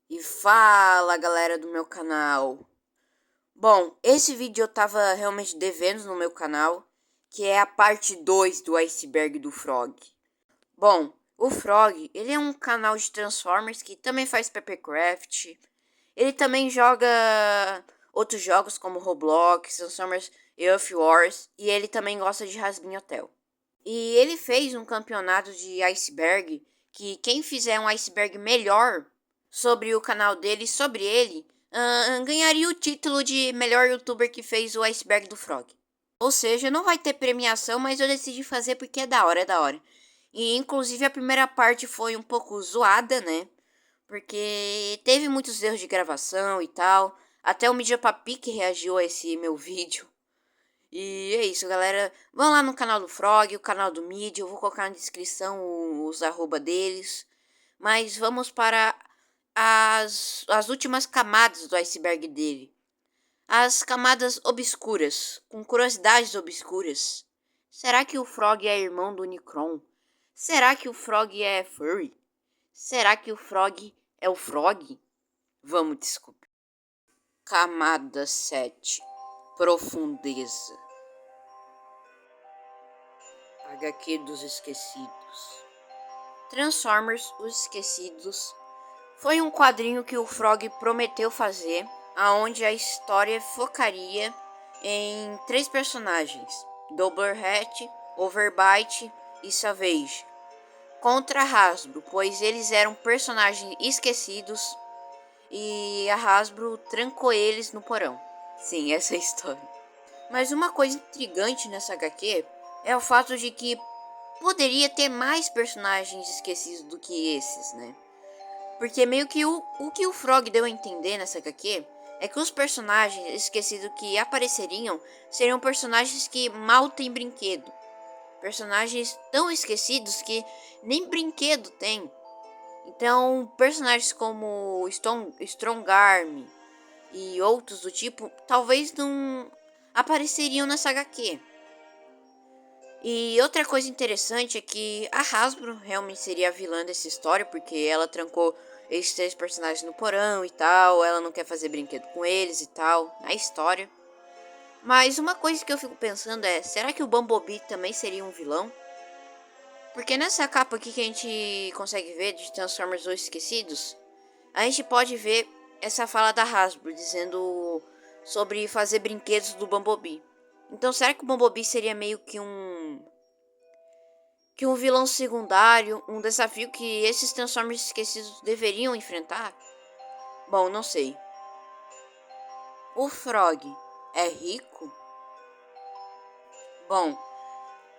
E fala, galera do meu canal. Bom, esse vídeo eu tava realmente devendo no meu canal, que é a parte 2 do Iceberg do Frog. Bom, o Frog, ele é um canal de Transformers que também faz Papercraft. Ele também joga outros jogos como Roblox, Transformers Earth Wars, e ele também gosta de Hazbin Hotel. E ele fez um campeonato de iceberg, que quem fizer um iceberg melhor sobre o canal dele, sobre ele, ganharia o título de melhor youtuber que fez o iceberg do Frog. Ou seja, não vai ter premiação, mas eu decidi fazer porque é da hora, é da hora. E inclusive a primeira parte foi um pouco zoada, né? Porque teve muitos erros de gravação e tal. Até o Media Papi reagiu a esse meu vídeo. E é isso, galera. Vão lá no canal do Frog, o canal do Mid. Eu vou colocar na descrição os arroba deles. Mas vamos para as últimas camadas do iceberg dele. As camadas obscuras, com curiosidades obscuras. Será que o Frog é irmão do Unicron? Será que o Frog é furry? Será que o Frog é o Frog? Vamos descobrir. Camada 7. Profundeza. HQ dos Esquecidos. Transformers Os Esquecidos foi um quadrinho que o Frog prometeu fazer, aonde a história focaria em 3 personagens, Doublehat, Overbite e Savage, contra a Hasbro, pois eles eram personagens esquecidos e a Hasbro trancou eles no porão. Sim, essa é a história. Mas uma coisa intrigante nessa HQ é o fato de que poderia ter mais personagens esquecidos do que esses, né? Porque meio que o que o Frog deu a entender nessa HQ é que os personagens esquecidos que apareceriam seriam personagens que mal têm brinquedo. Personagens tão esquecidos que nem brinquedo tem. Então, personagens como Strongarm e outros do tipo talvez não apareceriam nessa HQ. E outra coisa interessante é que a Hasbro realmente seria a vilã dessa história, porque ela trancou esses 3 personagens no porão e tal, ela não quer fazer brinquedo com eles e tal, na história. Mas uma coisa que eu fico pensando é, será que o Bumblebee também seria um vilão? Porque nessa capa aqui que a gente consegue ver de Transformers Os Esquecidos, a gente pode ver essa fala da Hasbro dizendo sobre fazer brinquedos do Bumblebee. Então será que o Bumblebee seria meio que um vilão secundário, um desafio que esses Transformers esquecidos deveriam enfrentar? Bom, não sei. O Frog é rico? Bom,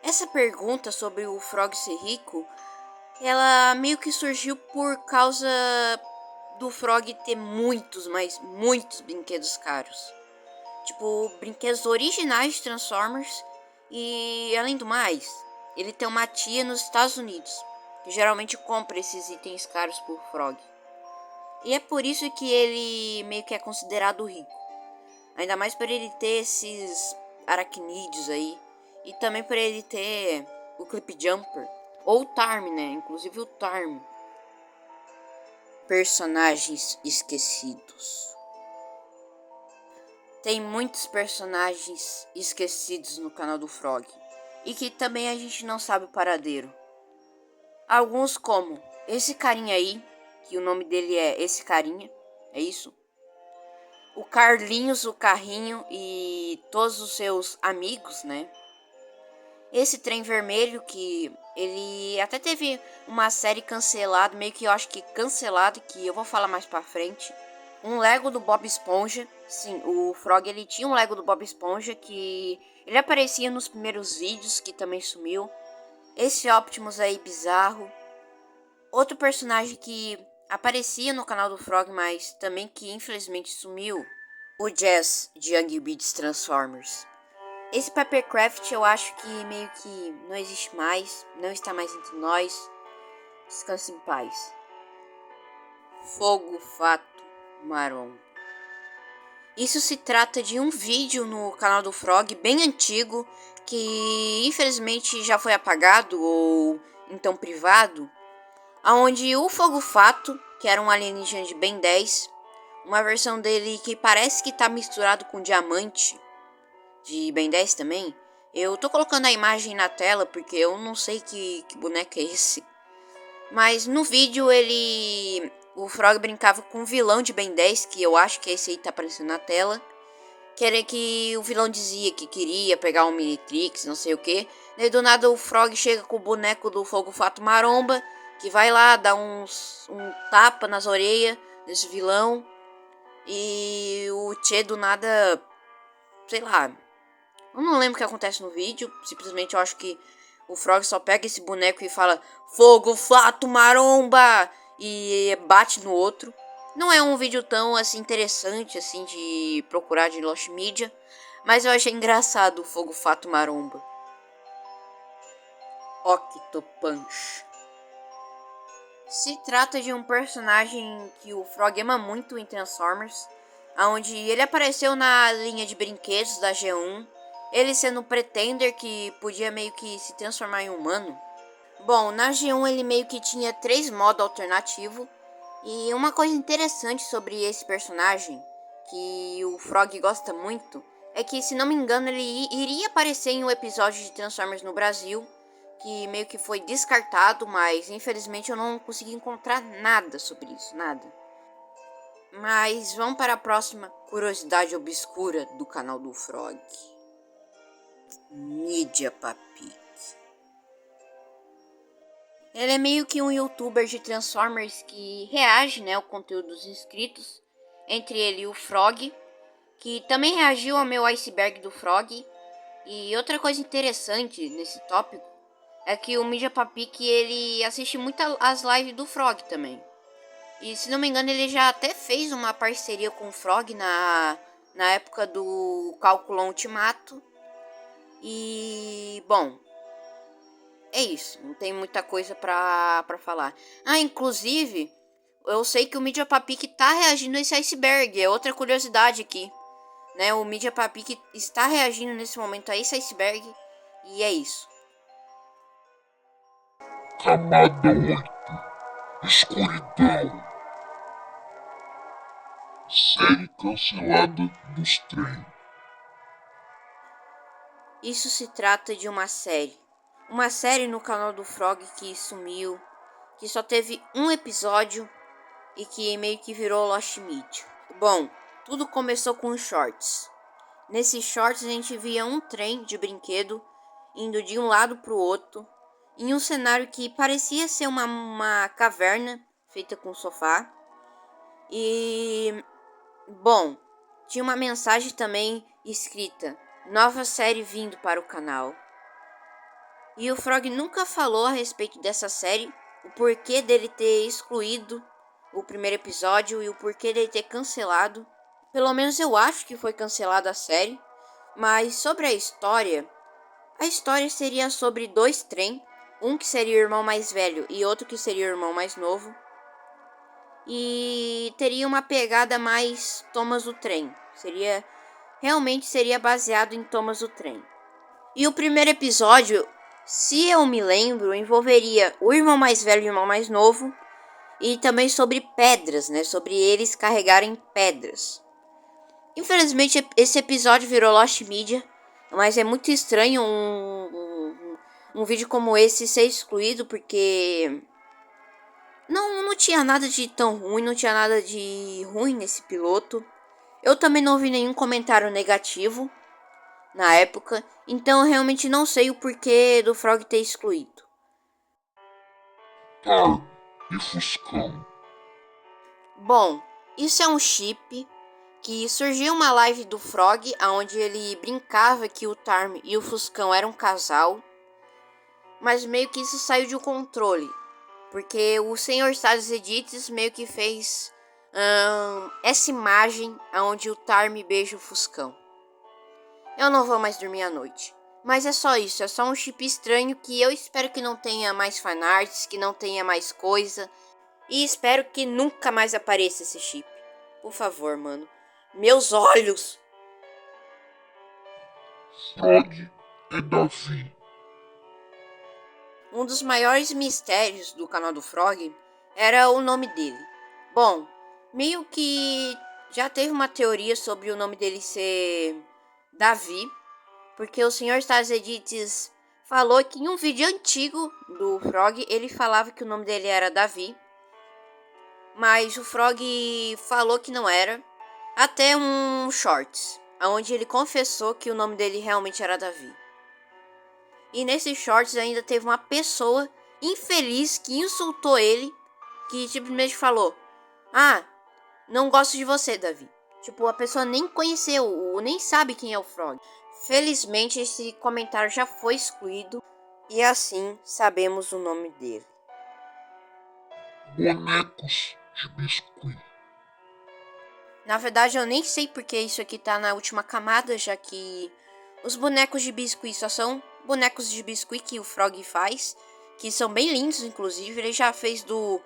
essa pergunta sobre o Frog ser rico, ela meio que surgiu por causa do Frog ter muitos, mas muitos brinquedos caros. Tipo, brinquedos originais de Transformers e, além do mais, ele tem uma tia nos Estados Unidos que geralmente compra esses itens caros por Frog. E é por isso que ele meio que é considerado rico. Ainda mais por ele ter esses aracnídeos aí. E também por ele ter o Clip Jumper. Ou o Tarm, né? Inclusive o Tarm. Personagens esquecidos. Tem muitos personagens esquecidos no canal do Frog. E que também a gente não sabe o paradeiro. Alguns como esse carinha aí, que o nome dele é esse carinha, é isso? O Carlinhos, o Carrinho e todos os seus amigos, né? Esse trem vermelho que ele até teve uma série cancelada, meio que eu acho que cancelada, que eu vou falar mais pra frente. Um Lego do Bob Esponja. Sim, o Frog ele tinha um Lego do Bob Esponja que ele aparecia nos primeiros vídeos, que também sumiu. Esse Optimus aí bizarro. Outro personagem que aparecia no canal do Frog, mas também que infelizmente sumiu. O Jazz de Young Beats Transformers. Esse Papercraft eu acho que meio que não existe mais, não está mais entre nós. Descanse em paz. Fogo Fato Marrom. Isso se trata de um vídeo no canal do Frog bem antigo, que infelizmente já foi apagado ou então privado, onde o Fogo Fato que era um alienígena de Ben 10. Uma versão dele que parece que tá misturado com diamante, de Ben 10 também. Eu tô colocando a imagem na tela porque eu não sei que boneco é esse. Mas no vídeo o Frog brincava com um vilão de Ben 10, que eu acho que esse aí tá aparecendo na tela. Que era que o vilão dizia que queria pegar um Minitrix, não sei o que. Daí do nada o Frog chega com o boneco do Fogo Fato Maromba, que vai lá dar um tapa nas orelhas desse vilão. E o Tchê do nada, sei lá, eu não lembro o que acontece no vídeo. Simplesmente eu acho que o Frog só pega esse boneco e fala Fogo Fato Maromba! E bate no outro. Não é um vídeo tão assim interessante assim de procurar de Lost Media, mas eu achei engraçado o Fogo Fato Maromba. Octopunch. Se trata de um personagem que o Frog ama muito em Transformers, onde ele apareceu na linha de brinquedos da G1, ele sendo um Pretender que podia meio que se transformar em humano. Bom, na G1 ele meio que tinha 3 modos alternativos, e uma coisa interessante sobre esse personagem, que o Frog gosta muito, é que, se não me engano, ele iria aparecer em um episódio de Transformers no Brasil, que meio que foi descartado, mas infelizmente eu não consegui encontrar nada sobre isso, nada. Mas vamos para a próxima curiosidade obscura do canal do Frog. Media Papi. Ele é meio que um youtuber de Transformers que reage, né, ao conteúdo dos inscritos. Entre ele e o Frog, que também reagiu ao meu iceberg do Frog. E outra coisa interessante nesse tópico é que o Media Papic, ele assiste muito as lives do Frog também. E se não me engano ele já até fez uma parceria com o Frog na época do Cálculo Ultimato. E, bom, é isso, não tem muita coisa pra falar. Ah, inclusive, eu sei que o Media Papic tá reagindo a esse iceberg. É outra curiosidade aqui, né? O Media Papic está reagindo nesse momento a esse iceberg. E é isso. Camada 8. Escuridão. Série cancelada dos trem. Isso se trata de uma série. Uma série no canal do Frog que sumiu, que só teve um episódio e que meio que virou Lost Media. Bom, tudo começou com os shorts. Nesses shorts a gente via um trem de brinquedo indo de um lado para o outro, em um cenário que parecia ser uma caverna feita com sofá. E, bom, tinha uma mensagem também escrita: nova série vindo para o canal. E o Frog nunca falou a respeito dessa série, o porquê dele ter excluído o primeiro episódio e o porquê dele ter cancelado. Pelo menos eu acho que foi cancelada a série. Mas sobre a história seria sobre 2 trem, um que seria o irmão mais velho e outro que seria o irmão mais novo. E teria uma pegada mais Thomas o Trem. Realmente seria baseado em Thomas o Trem. E o primeiro episódio, se eu me lembro, envolveria o irmão mais velho e o irmão mais novo. E também sobre pedras, né? Sobre eles carregarem pedras. Infelizmente, esse episódio virou Lost Media. Mas é muito estranho um vídeo como esse ser excluído, porque não tinha nada de tão ruim, não tinha nada de ruim nesse piloto. Eu também não vi nenhum comentário negativo na época, então eu realmente não sei o porquê do Frog ter excluído. Tar e Fuscão. Bom, isso é um chip que surgiu uma live do Frog, onde ele brincava que o Tarm e o Fuscão eram um casal, mas meio que isso saiu de controle, porque o Senhor Salles Edits meio que fez essa imagem onde o Tarm beija o Fuscão. Eu não vou mais dormir à noite. Mas é só isso, é só um chip estranho que eu espero que não tenha mais fanarts, que não tenha mais coisa. E espero que nunca mais apareça esse chip. Por favor, mano. Meus olhos! Frog e Davi. Um dos maiores mistérios do canal do Frog era o nome dele. Bom, meio que já teve uma teoria sobre o nome dele ser Davi, porque o Sr. Stazedites falou que em um vídeo antigo do Frog ele falava que o nome dele era Davi, mas o Frog falou que não era, até um shorts, onde ele confessou que o nome dele realmente era Davi. E nesses shorts ainda teve uma pessoa infeliz que insultou ele, que simplesmente falou: "Ah, não gosto de você, Davi." Tipo, a pessoa nem conheceu, ou nem sabe quem é o Frog. Felizmente, esse comentário já foi excluído e assim sabemos o nome dele. Bonecos de biscuit. Na verdade, eu nem sei porque isso aqui tá na última camada, já que os bonecos de biscuit só são bonecos de biscuit que o Frog faz, que são bem lindos, inclusive. Ele já fez do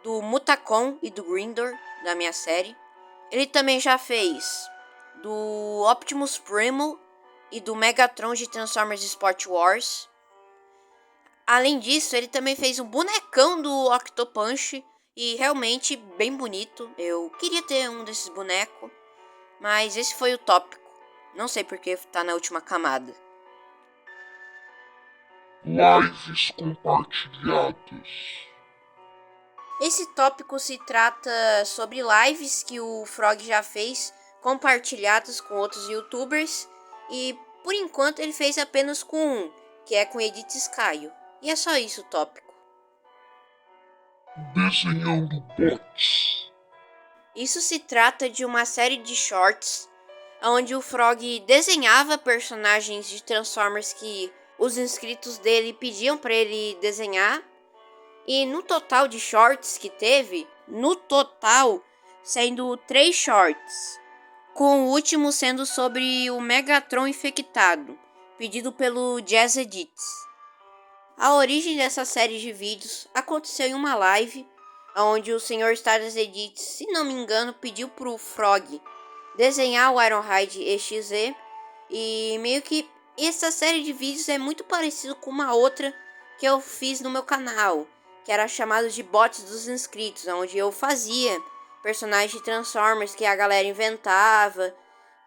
Mutacon e do Grindor, da minha série. Ele também já fez do Optimus Primal e do Megatron de Transformers Sport Wars. Além disso, ele também fez um bonecão do Octopunch e realmente bem bonito. Eu queria ter um desses bonecos, mas esse foi o tópico. Não sei porque tá na última camada. Lives compartilhadas. Esse tópico se trata sobre lives que o Frog já fez, compartilhadas com outros youtubers, e por enquanto ele fez apenas com um, que é com Edith Scaio. E é só isso o tópico. Desenhando bots. Isso se trata de uma série de shorts onde o Frog desenhava personagens de Transformers que os inscritos dele pediam para ele desenhar. E no total de shorts que teve, no total, sendo 3 shorts, com o último sendo sobre o Megatron infectado, pedido pelo Jazz Edits. A origem dessa série de vídeos aconteceu em uma live, onde o Sr. Stardust Edits, se não me engano, pediu pro Frog desenhar o Ironhide EXE, e meio que essa série de vídeos é muito parecido com uma outra que eu fiz no meu canal, que era chamado de Bots dos Inscritos, onde eu fazia personagens de Transformers que a galera inventava,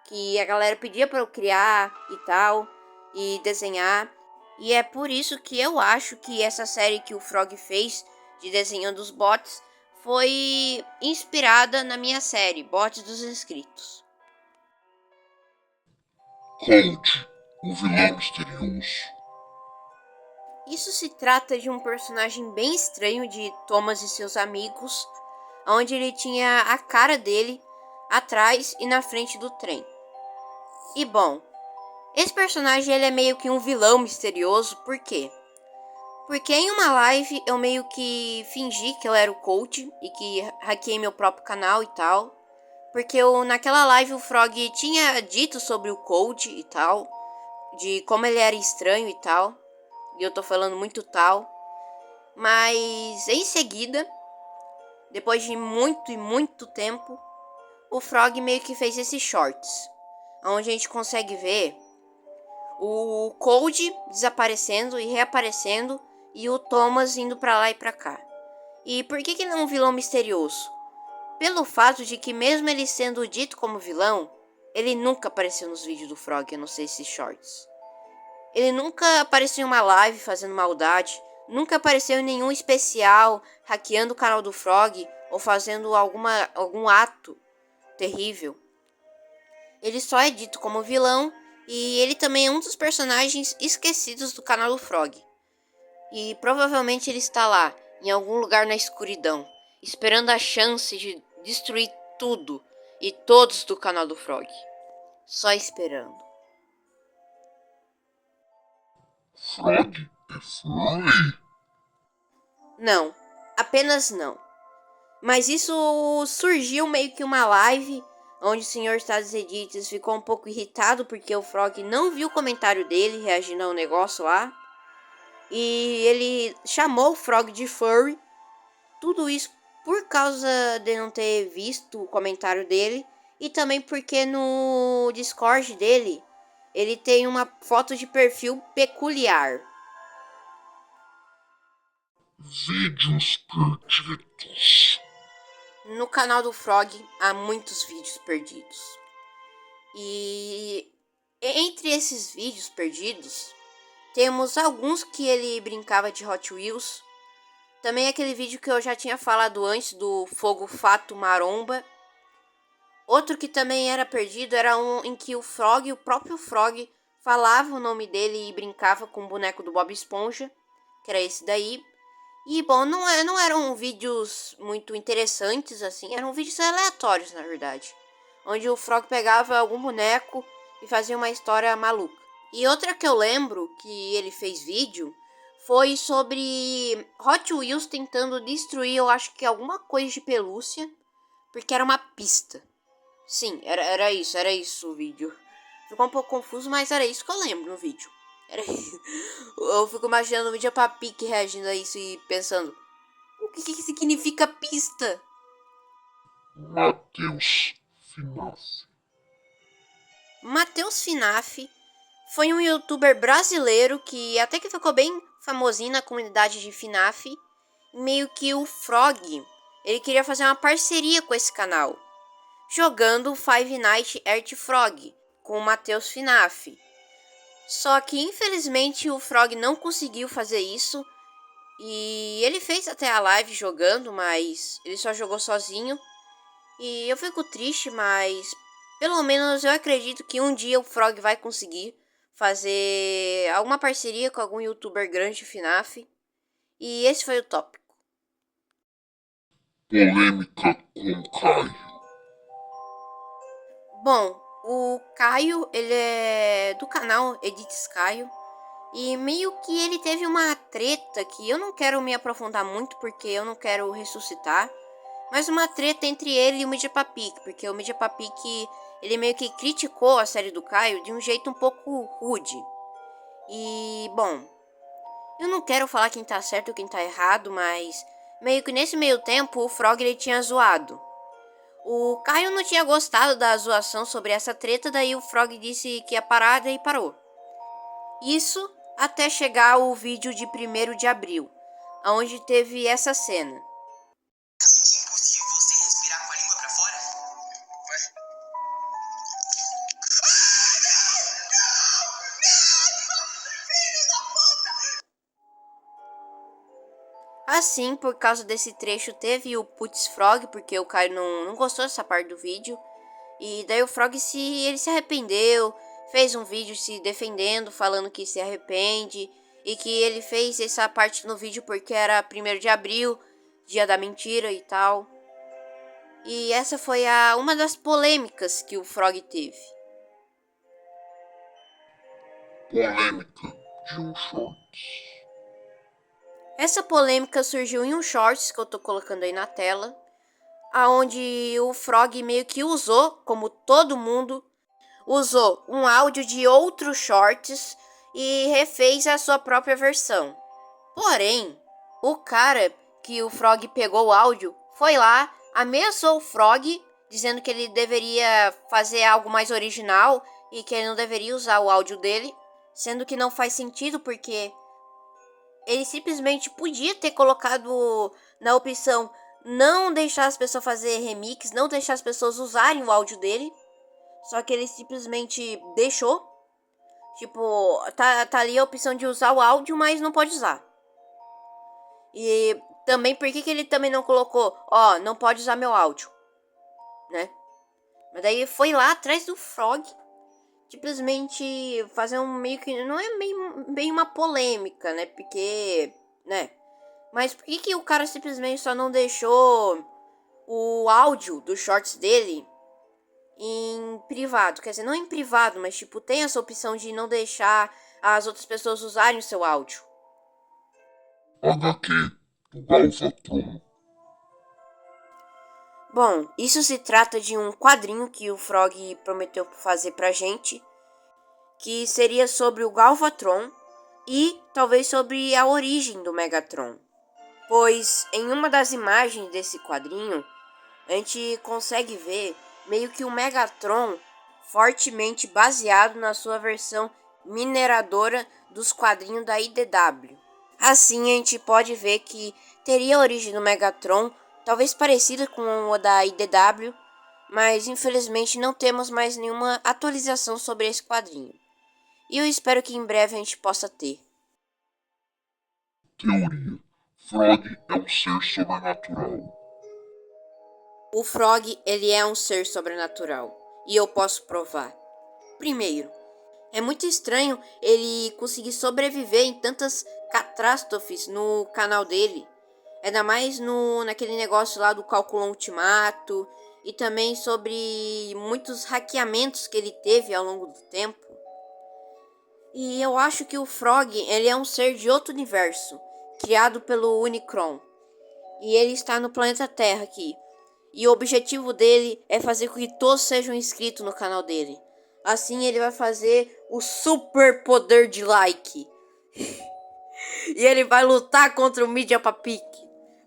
que a galera pedia para eu criar e tal, e desenhar. E é por isso que eu acho que essa série que o Frog fez de desenhando os bots foi inspirada na minha série, Bots dos Inscritos. Cold, o vilão misterioso. Isso se trata de um personagem bem estranho de Thomas e seus amigos, onde ele tinha a cara dele atrás e na frente do trem. E bom, esse personagem ele é meio que um vilão misterioso, por quê? Porque em uma live eu meio que fingi que eu era o coach e que hackeei meu próprio canal e tal. Porque naquela live o Frog tinha dito sobre o coach e tal, de como ele era estranho e tal. E eu tô falando muito tal. Mas em seguida, depois de muito e muito tempo, o Frog meio que fez esses shorts, onde a gente consegue ver o Cold desaparecendo e reaparecendo e o Thomas indo pra lá e pra cá. E por que ele é um vilão misterioso? Pelo fato de que mesmo ele sendo dito como vilão, ele nunca apareceu nos vídeos do Frog, a não ser esses shorts. Ele nunca apareceu em uma live fazendo maldade, nunca apareceu em nenhum especial hackeando o canal do Frog ou fazendo algum ato terrível. Ele só é dito como vilão e ele também é um dos personagens esquecidos do canal do Frog. E provavelmente ele está lá, em algum lugar na escuridão, esperando a chance de destruir tudo e todos do canal do Frog. Só esperando. Frog é furry. Não, apenas não. Mas isso surgiu meio que uma live onde o Sr. Estados Edits ficou um pouco irritado porque o Frog não viu o comentário dele reagindo ao negócio lá. E ele chamou o Frog de furry. Tudo isso por causa de não ter visto o comentário dele. E também porque no Discord dele ele tem uma foto de perfil peculiar. Vídeos perdidos. no canal do Frog há muitos vídeos perdidos. E entre esses vídeos perdidos, temos alguns que ele brincava de Hot Wheels. Também aquele vídeo que eu já tinha falado antes do Fogo Fato Maromba. Outro que também era perdido era um em que o próprio Frog, falava o nome dele e brincava com o boneco do Bob Esponja, que era esse daí. E, bom, não eram vídeos muito interessantes, assim, eram vídeos aleatórios, na verdade. Onde o Frog pegava algum boneco e fazia uma história maluca. E outra que eu lembro que ele fez vídeo foi sobre Hot Wheels tentando destruir, eu acho que alguma coisa de pelúcia, porque era uma pista. Sim, era isso o vídeo. Ficou um pouco confuso, mas era isso que eu lembro no vídeo. Era isso. Eu fico imaginando o mídia Papique reagindo a isso e pensando: o que significa pista? Matheus Finassi. Matheus Finaf foi um youtuber brasileiro que até que ficou bem famosinho na comunidade de Finaf. Meio que o Frog, ele queria fazer uma parceria com esse canal, jogando Five Nights at Frog com o Matheus Finaf. Só que infelizmente o Frog não conseguiu fazer isso. E ele fez até a live jogando, mas ele só jogou sozinho. E eu fico triste, mas pelo menos eu acredito que um dia o Frog vai conseguir fazer alguma parceria com algum youtuber grande de FNAF. E esse foi o tópico. Polêmica com Caio. Bom, o Caio, ele é do canal Edits Caio. E meio que ele teve uma treta que eu não quero me aprofundar muito porque eu não quero ressuscitar. Mas uma treta entre ele e o Mídia Papique, porque o Mídia Papique, ele meio que criticou a série do Caio de um jeito um pouco rude. E, bom, eu não quero falar quem tá certo ou quem tá errado, mas meio que nesse meio tempo o Frog ele tinha zoado. O Caio não tinha gostado da zoação sobre essa treta, daí o Frog disse que ia parar e parou. Isso até chegar o vídeo de 1º de abril, onde teve essa cena. Impossível você respirar com a língua pra fora? Ué? Filho da puta! Assim, por causa desse trecho, teve o Putz Frog, porque o Caio não gostou dessa parte do vídeo. E daí o Frog ele se arrependeu, fez um vídeo se defendendo, falando que se arrepende. E que ele fez essa parte no vídeo porque era 1º de abril, dia da mentira e tal. E essa foi uma das polêmicas que o Frog teve. Polêmica de um shorts. Essa polêmica surgiu em um shorts que eu tô colocando aí na tela, aonde o Frog meio que usou, como todo mundo, usou um áudio de outros shorts e refez a sua própria versão. Porém, o cara que o Frog pegou o áudio foi lá, ameaçou o Frog, dizendo que ele deveria fazer algo mais original e que ele não deveria usar o áudio dele, sendo que não faz sentido porque ele simplesmente podia ter colocado na opção não deixar as pessoas fazer remix, não deixar as pessoas usarem o áudio dele. Só que ele simplesmente deixou. Tipo, tá ali a opção de usar o áudio, mas não pode usar. E também, por que ele também não colocou, não pode usar meu áudio, né? Mas daí foi lá atrás do Frog, simplesmente fazer um meio que, não é bem uma polêmica, né? Porque, né? Mas por que o cara simplesmente só não deixou o áudio dos shorts dele em privado? Quer dizer, não em privado, mas tipo, tem essa opção de não deixar as outras pessoas usarem o seu áudio. HQ do Galvatron. Bom, isso se trata de um quadrinho que o Frog prometeu fazer pra gente, que seria sobre o Galvatron e talvez sobre a origem do Megatron. Pois em uma das imagens desse quadrinho, a gente consegue ver meio que o Megatron fortemente baseado na sua versão mineradora dos quadrinhos da IDW. Assim, a gente pode ver que teria a origem do Megatron talvez parecida com a da IDW, mas infelizmente não temos mais nenhuma atualização sobre esse quadrinho. E eu espero que em breve a gente possa ter. Teoria. Frog é um ser sobrenatural. O Frog, ele é um ser sobrenatural, e eu posso provar. Primeiro, é muito estranho ele conseguir sobreviver em tantas catástrofes no canal dele. Ainda mais naquele negócio lá do cálculo ultimato, e também sobre muitos hackeamentos que ele teve ao longo do tempo. E eu acho que o Frog, ele é um ser de outro universo, criado pelo Unicron. E ele está no planeta Terra aqui. E o objetivo dele é fazer com que todos sejam inscritos no canal dele. Assim ele vai fazer o super poder de like. E ele vai lutar contra o Mídia Papic.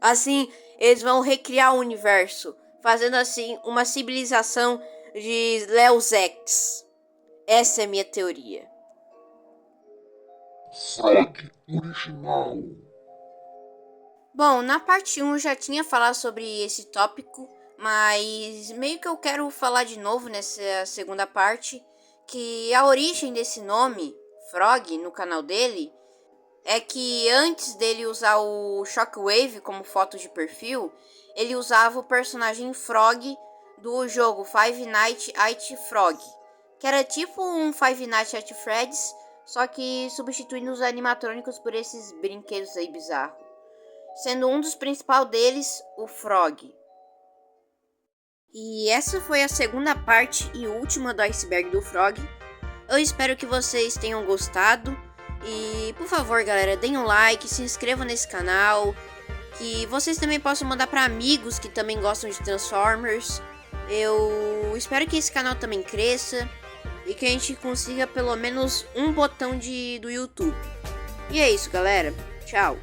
Assim eles vão recriar o universo, fazendo assim uma civilização de Leos Ex. Essa é a minha teoria. Frog original. Bom, na parte 1 eu já tinha falado sobre esse tópico, mas meio que eu quero falar de novo nessa segunda parte, que a origem desse nome, Frog, no canal dele, é que antes dele usar o Shockwave como foto de perfil, ele usava o personagem Frog do jogo Five Nights at Frog, que era tipo um Five Nights at Freddy's, só que substituindo os animatrônicos por esses brinquedos aí bizarros, sendo um dos principais deles o Frog. E essa foi a segunda parte e última do iceberg do Frog. Eu espero que vocês tenham gostado. E por favor, galera, deem um like, se inscrevam nesse canal, que vocês também possam mandar para amigos que também gostam de Transformers. Eu espero que esse canal também cresça e que a gente consiga pelo menos um botão do YouTube. E é isso, galera. Tchau.